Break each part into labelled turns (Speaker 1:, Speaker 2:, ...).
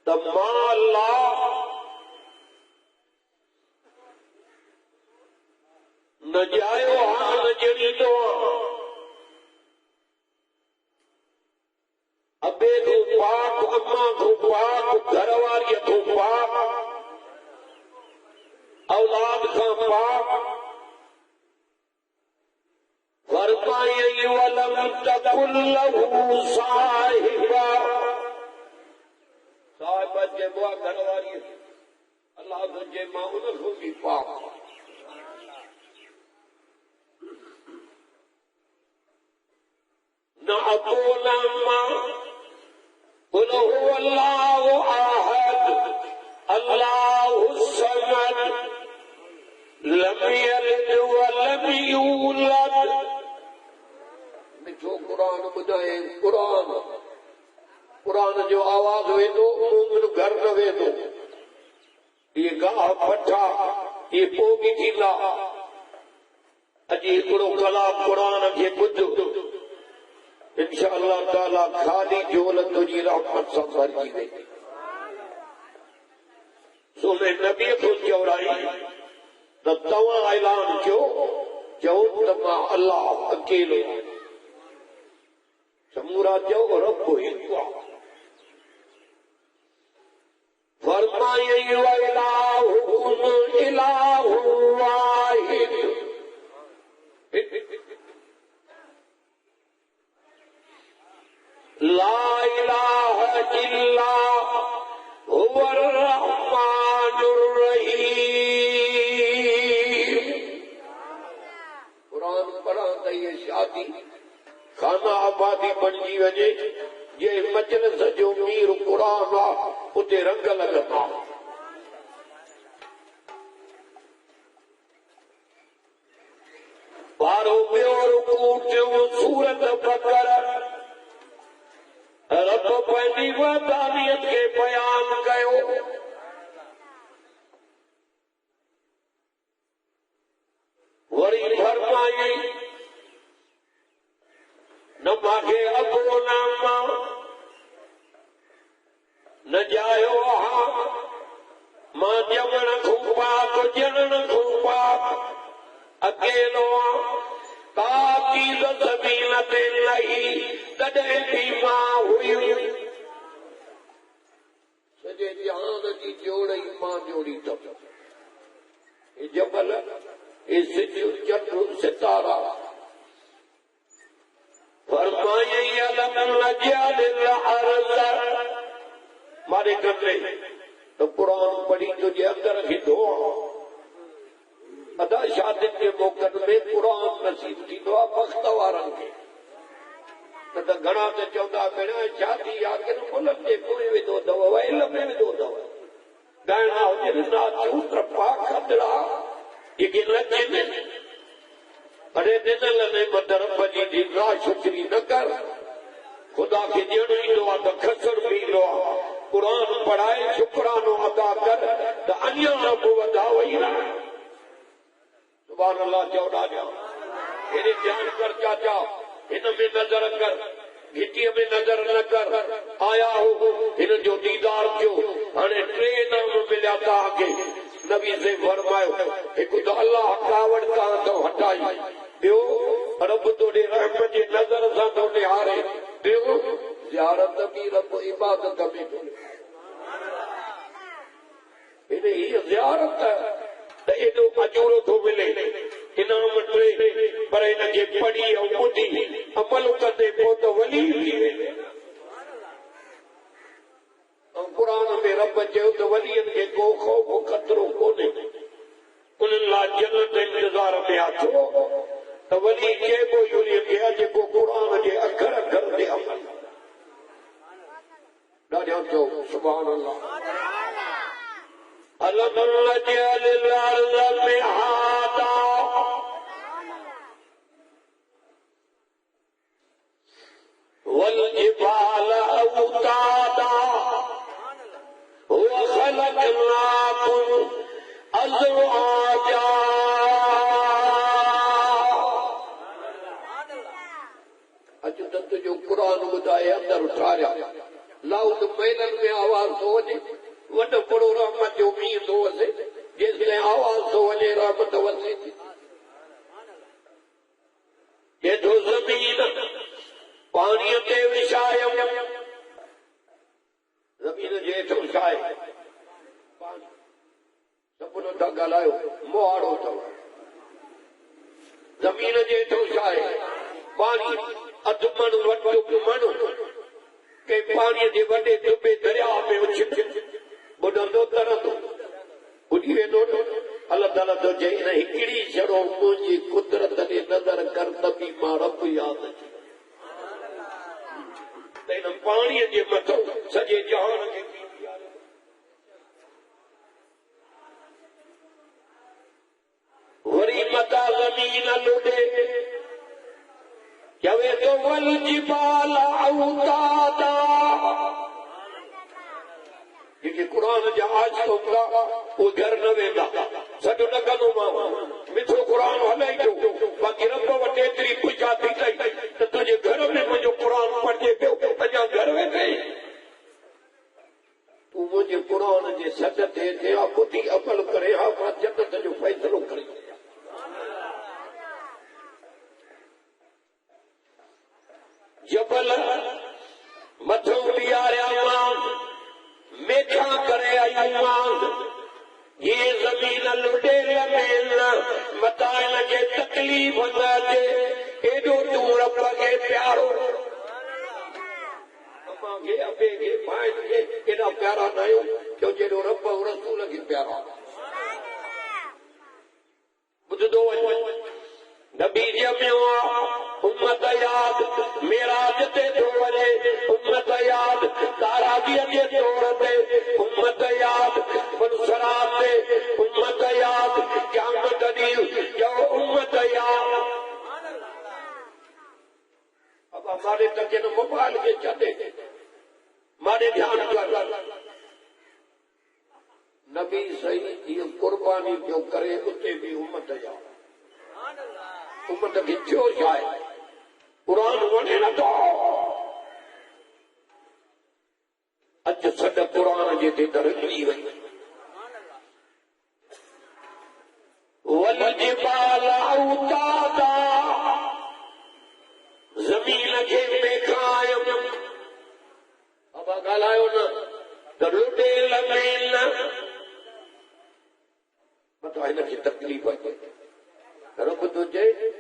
Speaker 1: त मां अल्लाह न जायो हाल जड़ींदो अबे को पाक अम्मा को पाक घर वारी को पाक औलाद का पाक फरमाए वलम तकुल लहू साहिबा साहिबा जेबो घर वारी अल्लाह तो जे मां उन को भी पाक न अबो न मां कुल हु अल्लाहु अहद अल्लाहु समद लम यलिद व लम यूलद मिठो कुरान ॿुधाए कुरान जो आवाज़ वेंदो मोमिन घर न वेंदो ये गाह पठा ये पोगी थींदा अॼु हिकिड़ो कलाक कुरान खे ॿुध इंशाअल्लाह ताला खाली झोल तुझी रहमत सां भरिजी वेंदी सोने नबी को चवराई त तव्हां ऐलान कयो चओ त मां अल्लाह अकेलो समूरा चओ रब हिकु आहे फरमाए इलाहुकुम इलाहु वाहिद ला इलाहा इल्ला हुवर रहमानुर रहीम कुरान पढ़ा त ये शादी खाना आबादी बणजी वञे जे मजलिस जो मीर कुरान आहे उते रंग लॻंदा बारो ॿियो रुकू टियों सूरत बकरा रब पंहिंजी वहदानियत खे बयान कयो वरी फरमाई न मांखे अबो न मां न जायो हा मां ॼमण खां पाक ॼणण खां पाक अकेलो ताकी ज़मीन ते लही तॾहिं बि मां हुई सॼे जहान जी जोड़ ई मां जोड़ी अथमि जबल सिजु चंड सितारा फरमाए अलम नजअलिल अर्ज़ मारे कंदे तो कुरान पढ़ी तुझे अंदर ईंदो अदा शादियुनि जे मौक़नि में कुरान नसीब थींदो आहे बख़्त वारनि खे न त घणा त चवंदा भेण शादी आहे किन मुल्क जे पोइ वेंदो अथव वैल में वेंदो अथव ॻाइणा हुजनि नाचूं ट्रपा खदड़ा जेके नचनि अड़े ॾिनल नेमत रब जी नाशुक्री न कर खुदा खे ॾियणो ईंदो आहे त खसर बि ईंदो आहे कुरान पढ़ाए शुक्रानो अदा कर त अञा रब वधाओ ई न सुभान अल्लाह चौड़ा ॾिया हेॾे ध्यानु कर चाचा हिन में नज़र कर घिटीअ में नज़र न कर आया हो हिन जो दीदार कयो हाणे टे नाम मिलिया तव्हांखे नबी से फरमायो हिकु त अल्लाह कावड़ तां तो हटाई ॿियो रब तोड़े रहमत जे नज़र सां तो निहारे ॿियो ज़ियारत बि रब इबादत में हिन ही ज़ियारत त एॾो अजूरो थो मिले इनाम टे पर हिनखे पढ़ी ऐं ॿुधी अमल कंदे पोइ त वली थी वेंदे ऐं क़ुरान में रब चयो त वलीअनि खे को ख़ौफ़ ख़तरो कोन्हे उन्हनि लाइ जन्नत इंतज़ार में आहे छो त वली चइबो ई उन्हीअ खे आहे जेको क़ुरान जे अखर अखर ते अमल ॾाढो चओ सुभान अल्लाह अलम नजअलिल अर्ज़ मिहादा वल जिबाल औतादा व खलकनाकुम अज़वाजा अॼु त तुंहिंजो क़ुरान ॿुधाए अंदरि उठारिया लाउड महिननि में आवाज़ थो वञे वॾो बड़ो रहमत जो मींहुं थो वसे जेसिताईं आवाज़ थो वञे रहमत वसे हेठो ज़मीन पाणीअ ते विछायम ज़मीन जे हेठो छा आहे सभु नथा ॻाल्हायो मोहाड़ो अथव ज़मीन जे हेठो छा आहे पाणी अधु मण वॾो मण के पाणीअ जे वॾे दुबे दरिया में ॿुधंदो तरंदो ॿुधी वेंदो अलाह ताला थो चए हिन हिकिड़ी छड़ो मुंहिंजी कुदरत ॾे नज़र कर त बि मां रब यादि अचे त हिन पाणीअ जे मथां सॼे जहान खे वरी मथा ज़मीन लुॾे चवे थो वल जिबाल औतादा जेके क़ुर जा आज हूंदा उहे घर न वेंदा सॾु न कंदो मां मिठो क़ुर हलाई पियो बाक़ी रब वटि एतिरी पुछा थी अथई त तुंहिंजे घर में मुंहिंजो क़ुर पढ़िजे पियो अञा घर वेठे तूं मुंहिंजे क़ुर जे सॾ ते जेवा ॿुधी अमल करे हा मां जन्नत जो फ़ैसिलो करे जबल मथो बीहारिया मां मेठा करे आई मां ये ज़मीन लुॾे लमेल मता हिन खे तकलीफ़ न अचे एॾो तूं रब खे प्यारो अम्मा खे अबे खे भाइनि खे एॾा प्यारा न आहियूं जो जहिड़ो रब रसूल खे प्यारा ॿुधंदो वञ नबी ॼमियो उम्मत याद मेराज ते थो वञे उम्मत याद तारावीअ जे तौर ते उम्मत याद मुनसरात ते उम्मत याद क़यामत ॾींहुं जो उम्मत याद अब हमारे तक न मोबाइल के छॾे मारे ध्यान कर नबी सही जीअं कुर्बानी पियो करे उते बि उम्मत याद उम्मत खे थियो छा आहे क़ुर वणे नथो अॼु सॾ क़ुर जे ते दरगली वई वल जिबाल औतादा ज़मीन खे मेखायम अब ॻाल्हायो न त लुॾे लमेल मथां हिन खे तकलीफ़ अचे रब तो चए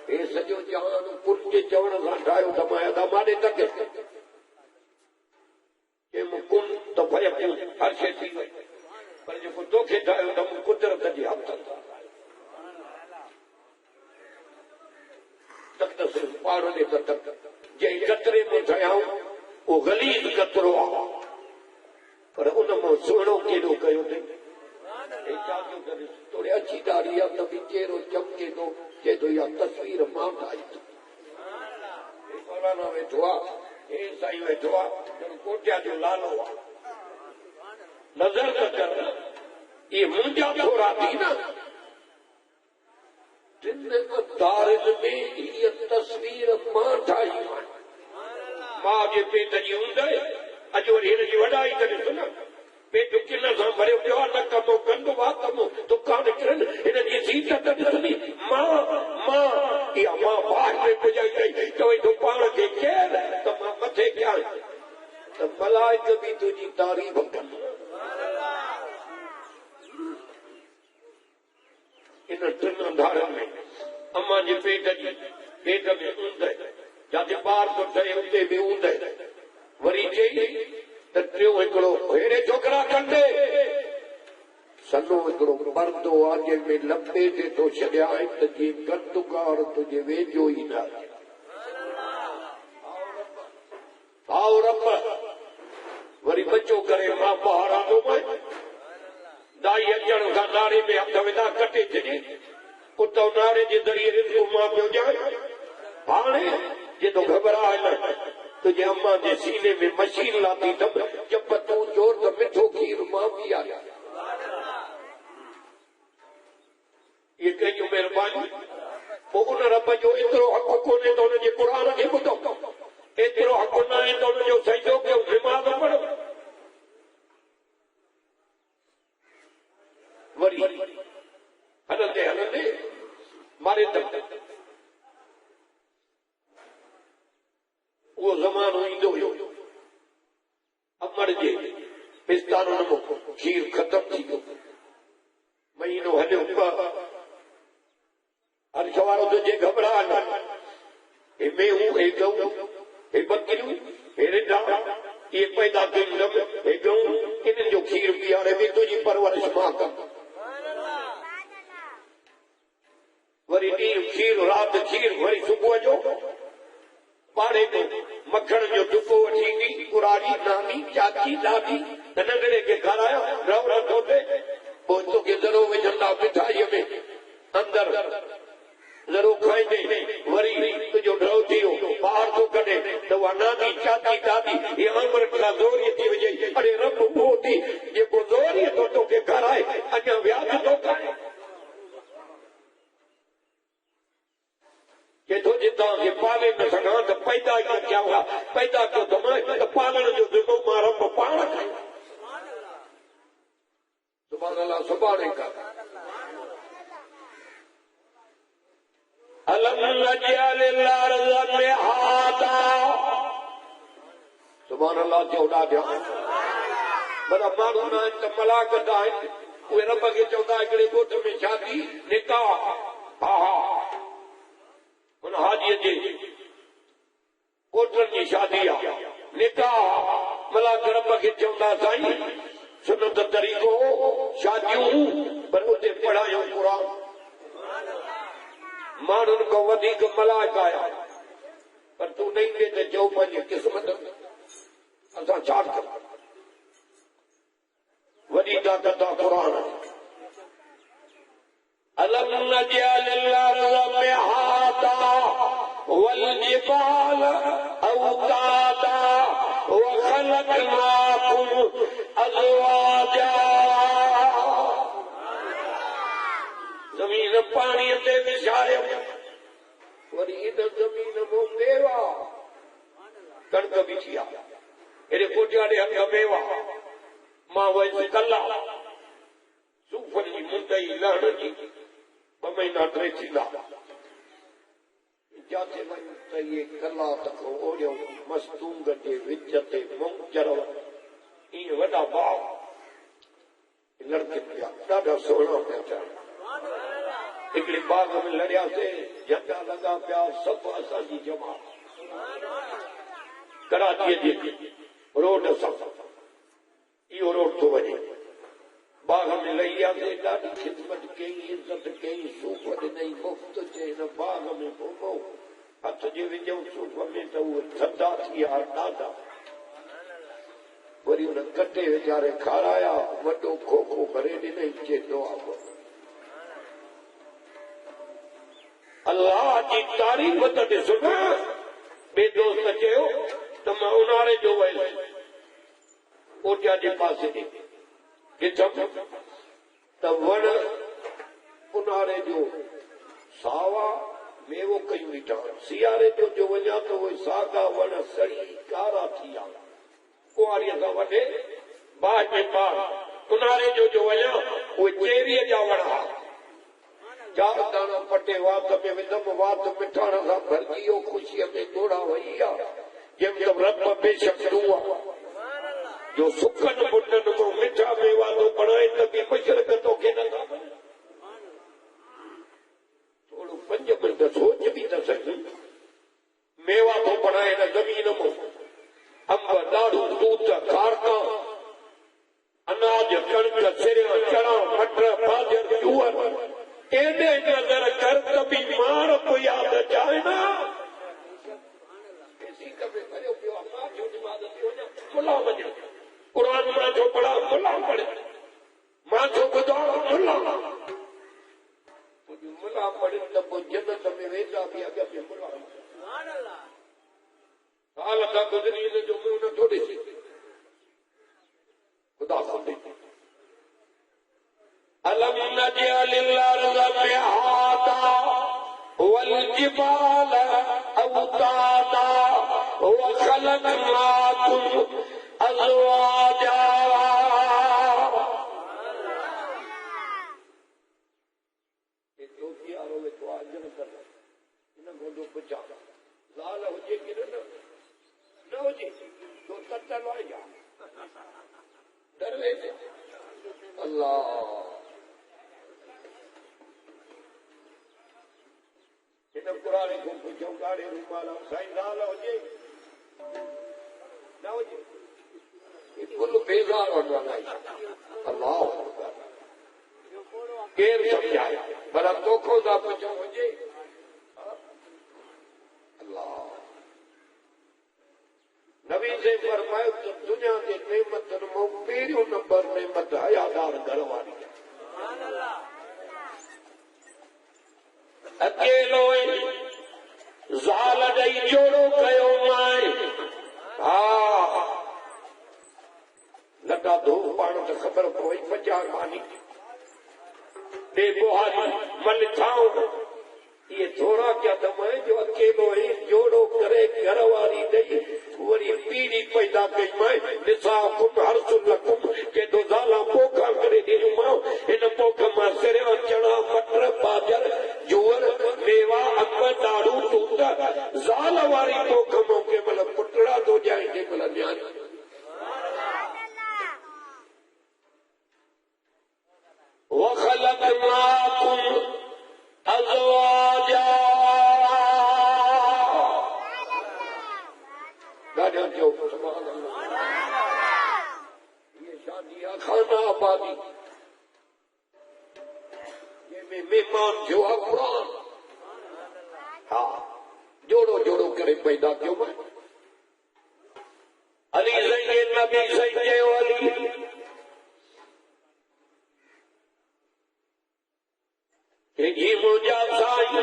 Speaker 1: हे सॼो जहान पुट जे चवण सां ठाहियो त मां अदा माॾे तक कुन त फयकुन हर शइ थी वई पर जेको तोखे ठाहियो त मूं कुदरत जे हथ तक त सिर्फ़ पाण ॾे त तक जंहिं कतरे में ठहियाऊं उहो गलीज़ कतरो आहे पर उन मां सुहिणो केॾो कयो अथई थोड़ी अच्छी दाढ़ी है तभी चेहरो चमके तो जे तो या तस्वीर मां ठाही मौलाना वेठो आहे साईं वेठो आहे कोटिया जो लालो आहे नज़र त कर ये मुंहिंजा थोरा थी न टिन दारिन में हीअ तस्वीर मां ठाही मां जे पेट जी हूंदे अॼु वरी हिन जी वॾाई करे ॾिसो न पेट किन सां भरियो पियो आहे न कमो कंदो आहे कमो दुकान किरनि हिन जी सीट त ॾिसंदी मां इहा मां बाहि में पुॼाई अथई चवई तूं पाण खे केर त मां मथे कयां त मलाइक बि तुंहिंजी तारीफ़ कनि इन टिन अंधारनि में अम्मा जे पेट में ऊंदहि जिते ॿार थो ठहे उते बि ऊंदहि वरी चई त टियों हिकिड़ो अहिड़े छोकिरा कंदे सन्हो हिकिड़ो पर्दो आहे जंहिंमें लपेटे थो छॾिया आहिनि त जीअं गंदुकार तुंहिंजे वेझो ई न आओ रब वरी बचो करे मां ॿाहिरि आंदो दाई अचण खां नारे में हथ विधा कटे छॾे उतां नारे जे ज़रिए रिज़्क़ मां पियो ॼाण हाणे जे तो घबराए न तुझे अम्मा जे सीने में मशीन लाती दम जब तू जोर तो मिठो खीर मां पी आया ये कई मेहरबानी पोइ उन रब जो एतिरो हक़ कोन्हे त हुनजे क़ुर खे ॿुधो एतिरो हक़ न आहे त हुनजो सजदो कयो निमाज़ वरी हलंदे हलंदे मारे तक वो ज़मानो ईंदो हुयो। अमर जे पिस्तानो नमो खीर खत्म थी वियो, महीनो हलियो हर्ष वारो तुझे घबराहट हे मेहूं हे गऊं हे बकरियूं हे रिढा ये पैदा कयूं हे गऊं इन्हनि जो खीर पीआरे बि तुंहिंजी परवरिश मां कम। वरी ॾींहुं खीर राति खीर वरी सुबुह जो पाड़े में मखण जो टुको वठी ईंदी पुराणी नानी चाची दादी नंढड़े खे खारायो रव रधो थे पोइ तोखे ज़रो विझंदा मिठाईअ में अंदर ज़रो खाईंदे वरी तुंहिंजो ड्रव थी वियो ॿाहिरि थो कढे त उहा नानी चाची दादी इहा अमृत खां ज़ोरीअ थी विझे अड़े रब उहो थी जेको ज़ोरीअ थो तोखे खाराए अञा व्याज थो खाए के तो जितां के पाले न सघां त पैदा ई न कया हुआ पैदा कयो त मां त पालण जो ज़िम्मो मां रब पाण खयो। सुभाणे अल्लाह सुभाणे का अलम नजअल अर्ज़ मिहादा सुभाणे अल्लाह जो ॾाढा पर माण्हू न आहिनि त मलाकत आहिनि उहे रब खे चवंदा हिकिड़े ॻोठ में शादी निकाह हा हा उन हाजीअ जे ॻोठनि जी शादी आहे निकाह मलाक रब खे चवंदा साईं सुनत तरीक़ो शादियूं पर उते पढ़ायूं क़ुर माण्हुनि खां वधीक मलाक आया पर तूं न ईंदे त चओ पंहिंजी क़िस्मत असां छा कयूं वॾी ताक़त आहे क़ुर अलम नजअल अर्ज़ मिहादा वल्जिबाल औतादा वखलकनाकुम अज़वाजा ज़मीन पाणीअ ते विछायो वरी इन ज़मीन मां मेवा कणिक विछी आहे हेॾे कोटियाड़े हथ मेवा मां वयसि कला सूफ़नि जी मुंदई लहण जी 2 महीना 3 थींदा जाते वञ त इहे कला तक ओड़ियो मस्तूंग जे विच ते मुंजर ईअं वॾा भाउ लड़के पिया ॾाढा सुहिणा पिया थियनि हिकिड़े बाग में लड़ियासीं झंडा लॻा पिया सभु असांजी जमात कराचीअ जे रोड सां इहो रोड थो वञे बाग में लही वियासीं ॾाढी ख़िदमत कई इज़त कई सूफ़ ॾिनई मुफ़्त चई हिन बाग में घुमो हथ जे विझूं सूफ़ में त उहे थधा थी विया ॾाढा वरी हुन कटे वीचारे खाराया वॾो खोखो भरे ॾिनई चेतो आहे अल्लाह जी तारीफ़ त ॾिस न ॿिए दोस्त चयो त मां उन्हारे जो वयुसि कोटिया जे पासे ॾिठमि त वण उन्हारे जो सावा मेवो कयूं ॾिठा सियारे जो वञा त उहे सागा वण सड़ी कारा थी विया कुंवारीअ सां वॾे बाहि में बाहि उन्हारे जो वञा उहे चेरीअ जा वण हुआ 4 दाणा पटे वात में विधमि वात मिठाण सां भरिजी वियो ख़ुशीअ में घोड़ा वही आहे जंहिंमहिल रब बेशक दूआ जो सुखनि बुटनि मां मिठा मेवा थो बणाए त बि मशरक़ तोखे नथा थोरो 5 मिंट सोच बि त सही मेवा थो बणाए न ज़मीन मां अंब ॾाढ़ू तूत कारका अनाज कणिक सिरिया चणा मटर बाजर जूअर एॾे नज़र कर त बि माण तो याद अचाए न मुला वञ क़ुर मां छो पढ़ा मुला पढ़ मां छो ॿुधा मुला पढ़ त पोइ जन्नत में वेंदा बि अॻ में मुला साल खां गुज़री जो मुंहुं नथो ॾिसे ख़ुदा ख़ुदि अलम नजअल अर्ज़ मिहादा वल्जिबाल औतादा वखलकनाकुम अज़वाजा चले अल्लाह इन पुराने को पूछो गाड़ी रूमाल साईं लाल हो जे ना हो जे ये कुल बेजार हो जाए अल्लाह केर समझाए भला तोखो दा पूछो हो जे अल्लाह नबी से फरमायो तो दुनिया के नेमत में पहिरियों नंबर नेमत हयादार घर वाली अकेलो ज़ाल ॾेई जोड़ो कयो माए हा लटा धो पाण त ख़बर पई बचा मानी दे बुहारी मन छाऊं ये थोड़ा क्या दम है जो अकेलो ही जोड़ो करे घर वाली ॾेई वरी पीढ़ी पैदा कई माए निसाकुम हर्सुलकुम के दो ज़ाला पोखा करे ॾिनो मां इन पोख मां सिरियो चणा मटर बाजर जूअर मेवा अंब ॾाढ़ू तूत ज़ाल वारी पोख मां के मल पुटड़ा तो जाए के मल न्याण वखलकनाकुम अज़वाजा गाड़ियों जो सुभान अल्लाह ये शादियां खाना आबादी ये में मेहमान जो कुरान हाँ जोड़ो जोड़ो करे पैदा क्यों मैं अली सही नबी सही अली ये मुझा साई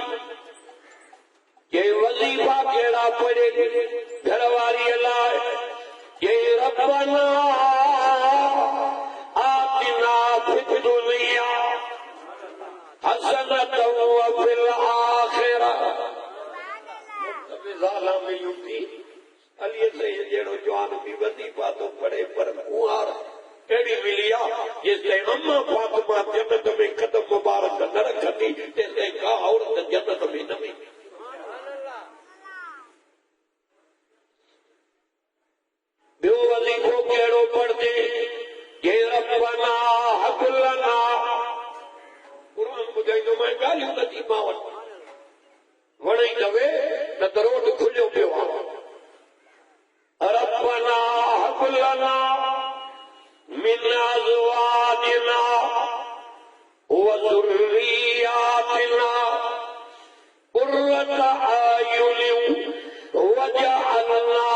Speaker 1: ये वजीफा केड़ा पड़े घर वाली लाए ये रब्बना आतिना फिद दुनिया हसनतन व फिल आखिरह ज़ाला में यूती अली से जेड़ो जवान भी वजीफा तो पड़े पर कुआर एड़ी मिलिया जिससे अम्मा फातिमा जन्नत में कदम मुबारक न रखती जैसे का औरत जन्नत में न मिली बियो वजीफो केड़ो पढ़ते ये रब्बना हकुलना कुरान बुझाइंदो मैं गालियूं नथी मां वटि वणे दवे न त रोड खुलियो पियो आहे रब्बना हकुलना मिन अज़वाजिना व ज़ुर्रियातिना क़ुर्रत आयुनिन वजअलना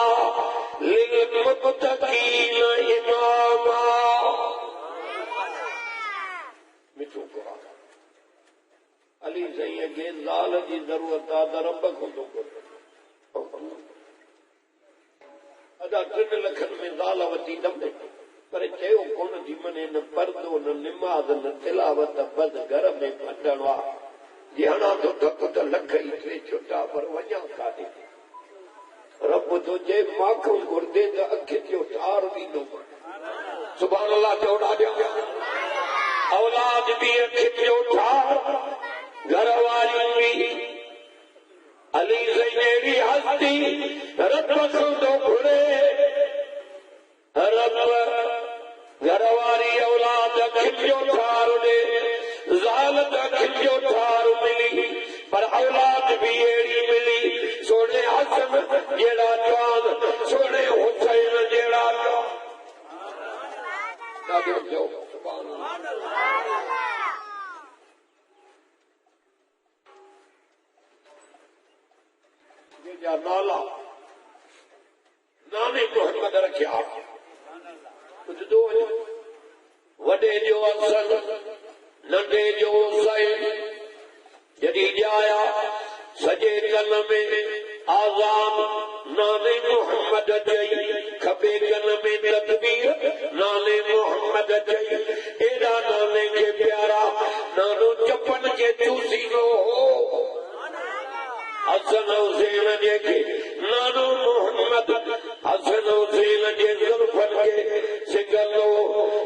Speaker 1: लिलमुत्तक़ीन इमामा मिठो कुरान अली सही के ज़ाल जी ज़रूरत आहे त रब खां थो घुरो अदा 3 लखनि में ज़ाल वठी दमे पर चयो कोन थी मने न पर्दो न निमाज़ न तिलावत बस घर में फटण वा ॼणा तो थक त लख ई 3 छुटा पर वञा काॾे रब तो जे माखो गुर्दे त अख जो ठार ॾींदो सुभान अल्लाह चौड़ा ॾिया औलाद भी अख जो ठार घर वारी भी अली से अहिड़ी हस्ती रब खां थो घुरे रब घर वारी औलाद खिलियो ठार ॾे ज़ाल त खिलियो ठार मिली पर औलाद भी अहिड़ी मिली सोने हसन जहिड़ा जवान सोने हुसैन जहिड़ा ॾाढो चओ सुभान अल्लाह जा नाला नाने मोहम्मद रखिया ॿुधंदो वॾे जो असल नंढे जो हुसैन जॾहिं ॼाया सॼे कन में आज़ान नाने मोहम्मद चई खॿे कन में तकबीर नाने मोहम्मद चई एॾा नाने खे प्यारा नानो चपन खे चूसींदो हो हसन हुसैन जेके नानो मोहम्मद हसन हुसैन जे ज़ुल्फ़नि खे सिगंदो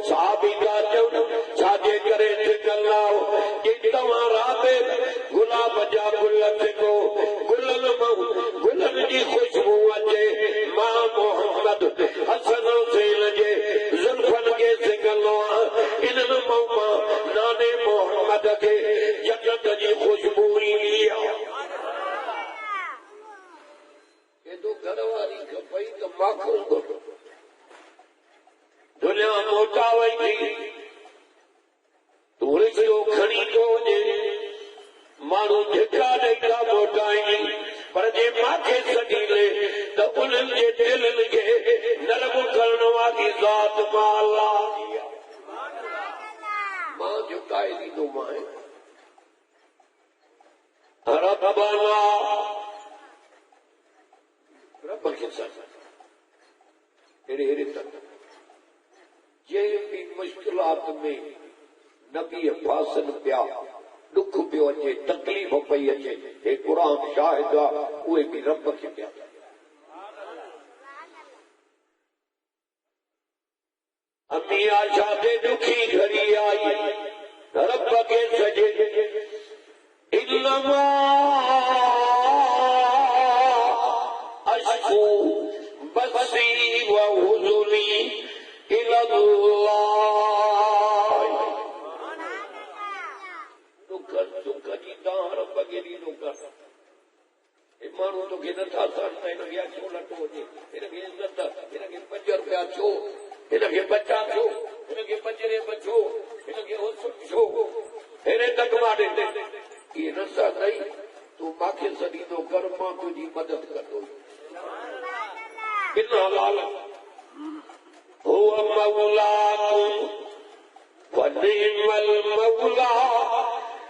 Speaker 1: साहबी था चवनि छाजे करे सिगंदाओ कि तव्हां राति गुलाब जा गुल सिगो गुलनि मां गुलनि जी ख़ुशबू अचे मां मोहम्मद हसन हुसैन जे ज़ुल्फ़नि मका वही थी तू रिश्तो खणी तो वञे माण्हू धिका ॾेई मोटाई पर जे माखे सॾीले त उन्हनि जे दिलनि खे नरम करण वारी ज़ात मां अल्लाह मां झुकाए ॾींदो मां रब्बाना रब खे अहिड़े तक जंहिं बि मुश्किलात में नबी फासन पिया दुख पियो अचे तकलीफ़ पई अचे हे क़ुर शाहिद आहे उहे बि रब खे पिया अम्मी आशा ते दुखी घड़ी आई रब खे सजे इन्नमा अश्कू बसी व हुज़ुनी इलल्लाह दुख जी तव्हां रब खे ॾींदो कर माण्हू तोखे नथा सड़ता हिनखे अछो लटो हुजे हिनखे इज़त हिनखे 5 रुपया छो हिनखे बचा छो हिनखे बजरे बचो हिनखे छो हेरे तक मां ॾे इहे नथा अथई तूं मूंखे सॾींदो कर मां तुंहिंजी मदद कंदो बिना लाल हुव मौलाकुम व निअमल मौला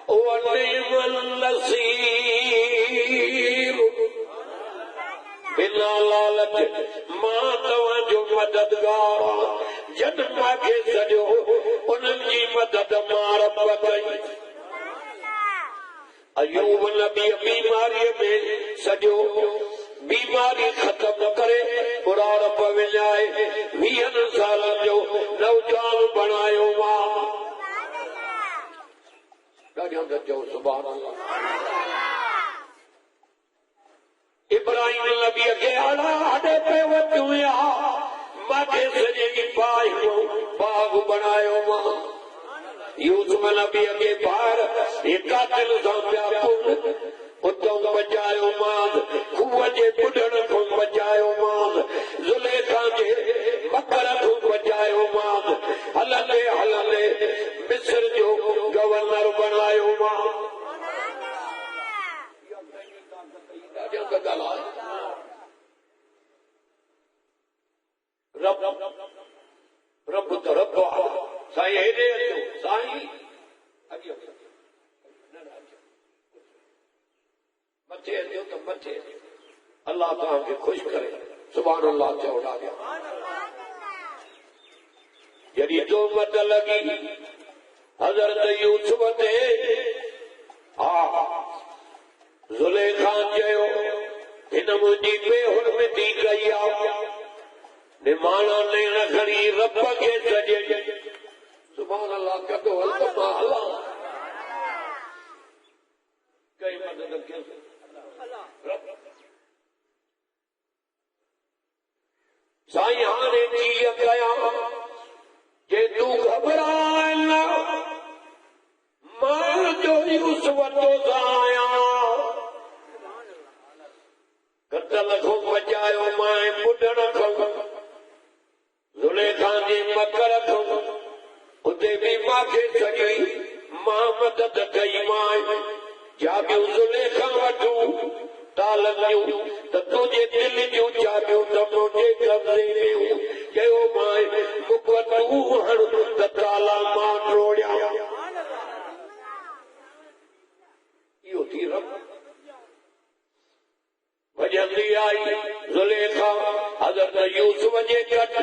Speaker 1: व निअमल नसीर बिना लालच मां तव्हांजो मददगार जॾहिं मूंखे सॼो उन्हनि जी मदद मां रब कई अयूब नबी बीमारीअ में सॼो बीमारी ख़तम करे बुरा रब विञाए 20 सालनि जो नौजवान बणायो मां ॾाढो त चओ सुभान अल्लाह इब्राहिम नबी खे आड़े पे वचूं माखे सॼे बाग बनायो मां यूसुफ नबी खे ॿाहिरि कातिल सां पिया उतां बचायो मां खूह जे बुॾण खां बचायो मां ज़ुलेखा जे मकर खां बचायो मां हलंदे हलंदे मिस्र जो गवर्नर बनायो मां रब त रब साईं हेॾे अचो साईं मथे अचो त मथे अल्लाह तव्हांखे ख़ुशि करे सुभाणे अल्लाह चओ ॾाढा जॾहिं तोहमत लॻी हज़रत यूसुफ ते हा ज़ुलेखा चयो हिन मुंहिंजी बेहुरमती कई आहे निमाणा नेण खणी रब खे सॼे सुभाणे अल्लाह कढो हल त मां हलां कई मदद कयो साईं हाणे कीअं कयां जे तूं घबराए न मां जो यूसुफ तो आहियां कतल खां बचायो मां बुॾण खां ज़ुलेखा जे मकर खां उते बि मूंखे सॼी मां मदद कई मां चाबियूं ज़ुलेखा वठूं तालनियूं त तुंहिंजे दिल जूं चाबियूं त मुंहिंजे कब्ज़े में चयो मां मुख तूं हण त ताला मां टोड़ियां इहो थी रब भॼंदी आई ज़ुलेखा हज़रत यूसुफ जे कट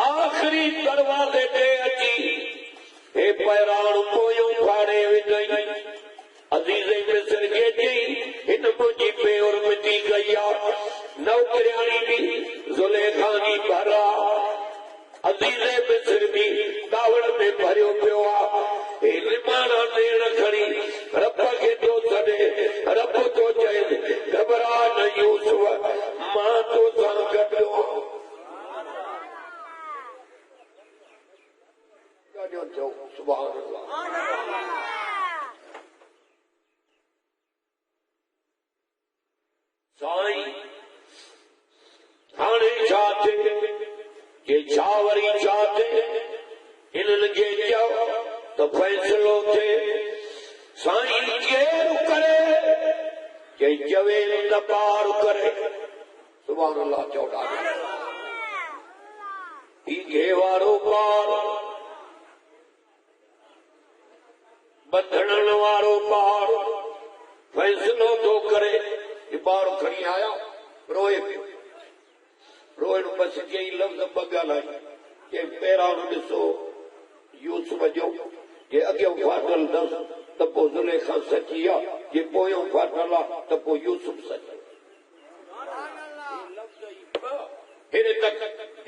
Speaker 1: आख़िरी दरवाज़े ते अची हे पैराण पोयूं फाड़े विधई अज़ीज़ मिस्र खे चई हिन मुंहिंजी बेहुरमती कई आहे नौकरियाणी बि ज़ुलेखा जी भरा अज़ीज़ मिस्र बि दावड़ में भरियो पियो आहे हे निमाणा नेण खणी रब खे थो छॾे रब थो चए घबरा न यूसुफ मां तोसां गॾु सुभान अल्लाह साईं हाणे छा थिए जे छावरी चाहते इन्हनि खे चयो तो फैसलो थे साईं केरु करे जे चवे त पार करे सुभान अल्लाह चौड़ा ई वारो पार बंधण वारो पार फैसलो तो करे बार खड़ी आया रोए रोए बस यही लफ्ज बगल है कि पैरा ॾिसो यूसुफ जो जे अॻियो फाटल दस त पोइ ज़ुलेखा सची आहे जे पोयों फाटल आहे त पोइ यूसुफ सची हेॾे तक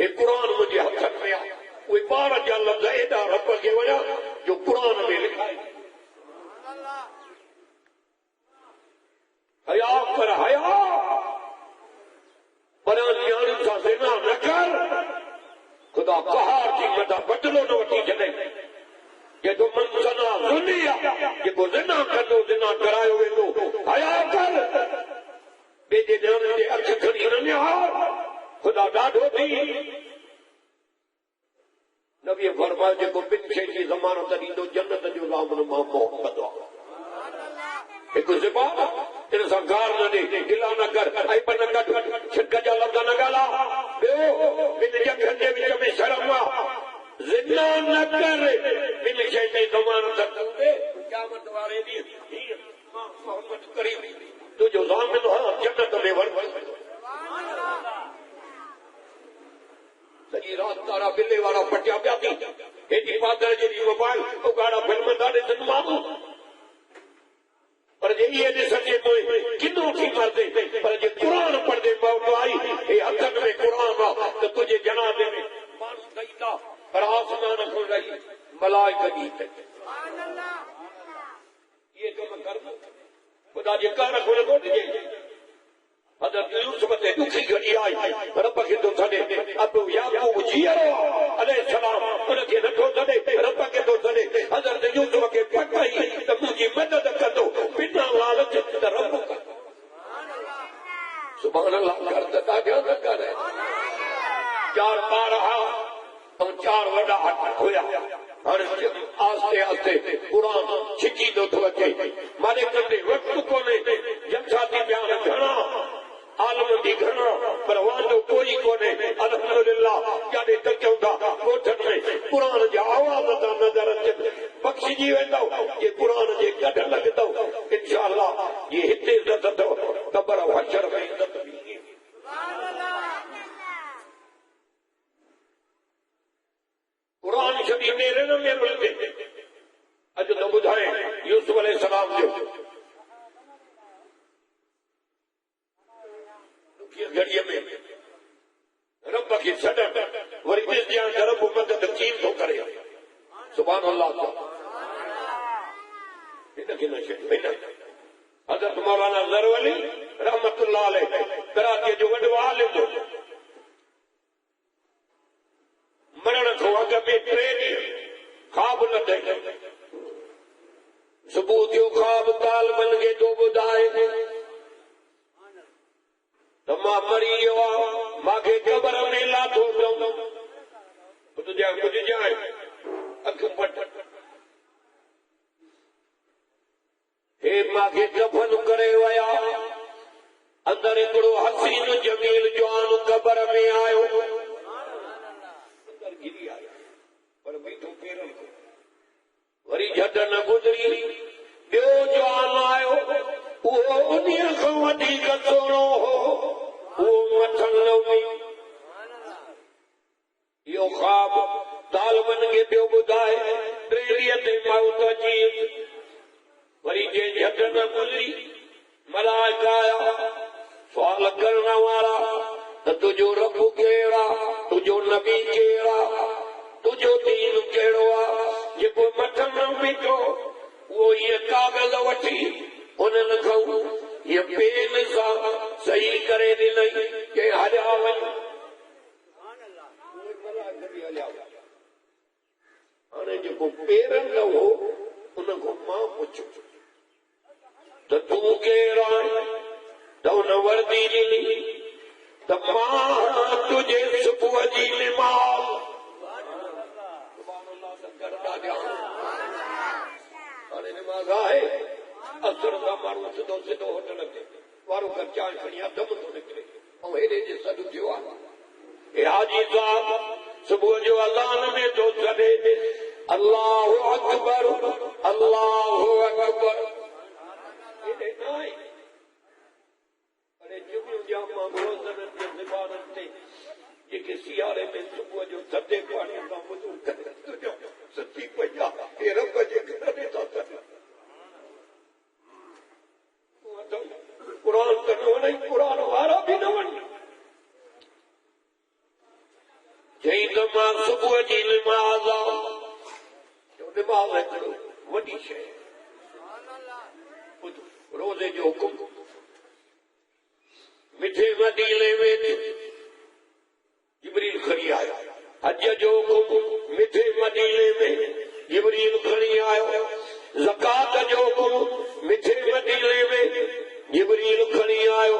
Speaker 1: हे क़ुर मुंहिंजे हथनि में आहे उहे ॿार जा लफ़्ज़ एॾा रब खे वञा जो क़ुर में लिखाए हया कर हया पर न्याणी सां ज़िना न कर खुदा कहार जी मथां बदिलो न वठी छॾे जेको मन सना ज़ुनी आहे जेको ज़िना कंदो ज़िना करायो वेंदो हया कर ॿिए जे न्याणे जे अख खणी न निहार खुदा ॾाढो थी नबी फरमायो जेको ॿिनि शइ जी ज़मानत ॾींदो जन्नत जो लामन मां मोहम्मद आहे हिकु ज़बान इन सां गार न ॾे गिला न कर ऐं न कढ छिक जा लफ़्ज़ न ॻाल्हा ॿियो ॿिनि जंगनि जे विच में शर्म आहे ज़िना न कर ॿिनि शइ जी ज़मानत कंदे क़यामत वारे ॾींहुं मां मोहम्मद करीम तुंहिंजो ज़ामिन आहे जन्नत में वञ सॼी राति तारा बिले वारा पटिया पिया थी हेॾी पादर जी मोबाइल उगाड़ा फिल्म था ॾिसनि माण्हू पर जे इहे ॾिसंदे पोइ किनो थी मरदे पर जे क़ुर पढ़दे मौत आई हे हथनि में क़ुर आहे त तुंहिंजे जनाज़े में माण्हू ॾेई था पर आसमान खां रही मलाइक जी इहे कम कर ख़ुदा जे कर खां न ॾिजे हज़रत यूसुफ ते ॾुखी घड़ी आई रब खे थो छॾे अबू याकूब जीअरो अलैहिस्सलाम उनखे नथो छॾे रब खे थो छॾे हज़रत यूसुफ खे पक पई त मुंहिंजी मदद कंदो बिना लालच त रब सुभान अल्लाह कर त ॾाढो न कर चार ॿार ऐं चार वॾा हुया हाणे आस्ते आस्ते क़ुर छिकी थो अचे माने कंदे वक़्तु कोन्हे जलसा थी पिया घणा आलम भी घणा पर वांदो कोई कोन्हे अल्हम्दुलिल्लाह जाॾे तकियूं था ॻोठनि में क़ुर जा आवाज़ था नज़र अचनि बख़्शिजी वेंदव जे क़ुर जे गॾ लॻंदव इंशाअल्लाह ये हिते इज़त अथव क़बर हशर में इज़त बि क़ुर छॾी नेरे न मिलंदे अॼु त ॿुधाए यूसुफ अलैहिस्सलाम जो घड़ीअ में रब खे छॾण वरी ॾिसजां त रब मदद कीअं थो करे सुभान अल्लाह हिनखे न छॾ हिन हज़रत मौलाना ज़रवली रहमतुल्लाह अलैह कराचीअ जो वॾो आलिम हो मरण खां अॻु में 3 ॾींहं ख़्वाब न ॾे सुबुह जो ख़्वाब तालबन खे थो ॿुधाए त मां मरी वियो आहियां मूंखे क़बर में लाथो ॿुधजांइ अखि पट हे मूंखे दफ़न करे विया अंदर हिकिड़ो हसीन जमील जवान क़बर में आयो अंदर गिरी आयो पर बीठो पेरनि वरी झट न गुज़री ॿियो जवान आयो उहो उन्हीअ खां वधीक सुहिणो हो उहो मथनि न हुई इहो ख़्वाब तालबन खे पियो ॿुधाए 3 ॾींहं ते मौत अची वरी जे झट न गुज़री मलाइका आया सुवाल करण वारा त तुंहिंजो रब केरु आहे तुंहिंजो नबी केरु आहे तुंहिंजो दीन कहिड़ो आहे जेको मथनि न बीठो उहो इहे कागज़ वठी उन्हनि खां ये पेन सां सही करे ॾिनई के हलिया वञ हाणे जेको पेरनि न हो उन खां मां पुछो त तूं केरु आहीं त उन वर्दी ॾिनी त मां तुंहिंजे सुबुह जी निमाज़ असर का माण्हू सिधो सिधो होटल ते वारो कर चांहि खणी दम थो निकिरे ऐं हेॾे जे सॾु थियो आहे हे हाजी साहब सुबुह जो अज़ान में थो सॾे अल्लाहु अकबर अल्लाहु अकबर हेॾे न आहे अड़े जुमियूं जा माण्हू रोज़ननि जे ज़बाननि ते जेके सियारे में सुबुह जो थधे पाणी सां वुज़ू करे तुंहिंजो सची पई आहे हे रब जे घर में था कुरान त न वञे कुरान वारा बि न वञनि चई त मां सुबुह जी निमाज़ निमाज़ हिकिड़ो वॾी शइ रोज़े जो हुकुम मिठे मदीने में जिब्रील खणी आयो हज जो हुकुम मिठे मदीने में जिब्रील खणी आयो ज़कात जो हुकुम मिठे मदीने में जिब्रील खणी आयो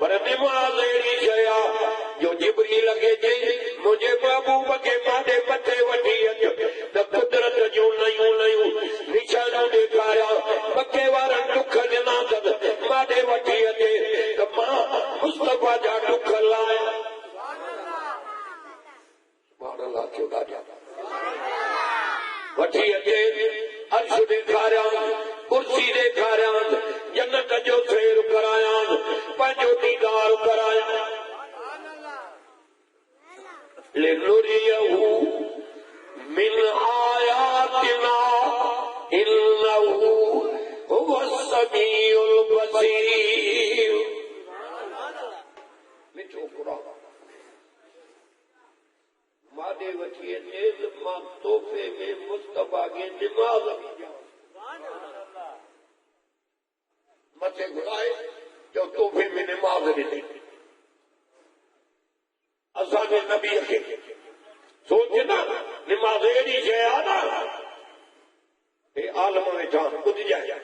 Speaker 1: पर निमाज़ अहिड़ी शइ आहे जो जिब्रील खे चई मुंहिंजे महबूब खे माॾे मथे वठी अचो त कुदरत जूं नयूं नयूं निशानूं ॾेखारियां मके वारनि ॾुख ॾिना अथसि माॾे वठी अचे त मां मुस्तफ़ा जा ॾुख लाहियां वठी अचे अर्श ॾेखारियां कुर्सी ॾेखारियां जन्नत जो सैर करायां पंहिंजो दीदार करायां लिनुरियहु मिन आयातिना इन्नहु हुवस समीउल बसीर मिठो कुरान माॾे वठी अचे मां तोहफ़े में मुस्तफ़ा खे निमाज़ बि ॾियां मथे घुराए जो तोहफ़े में निमाज़ ॾिनी असांजे नबीअ खे सोच न निमाज़ अहिड़ी शइ आहे न हे आलम वेठा ॿुधिजाए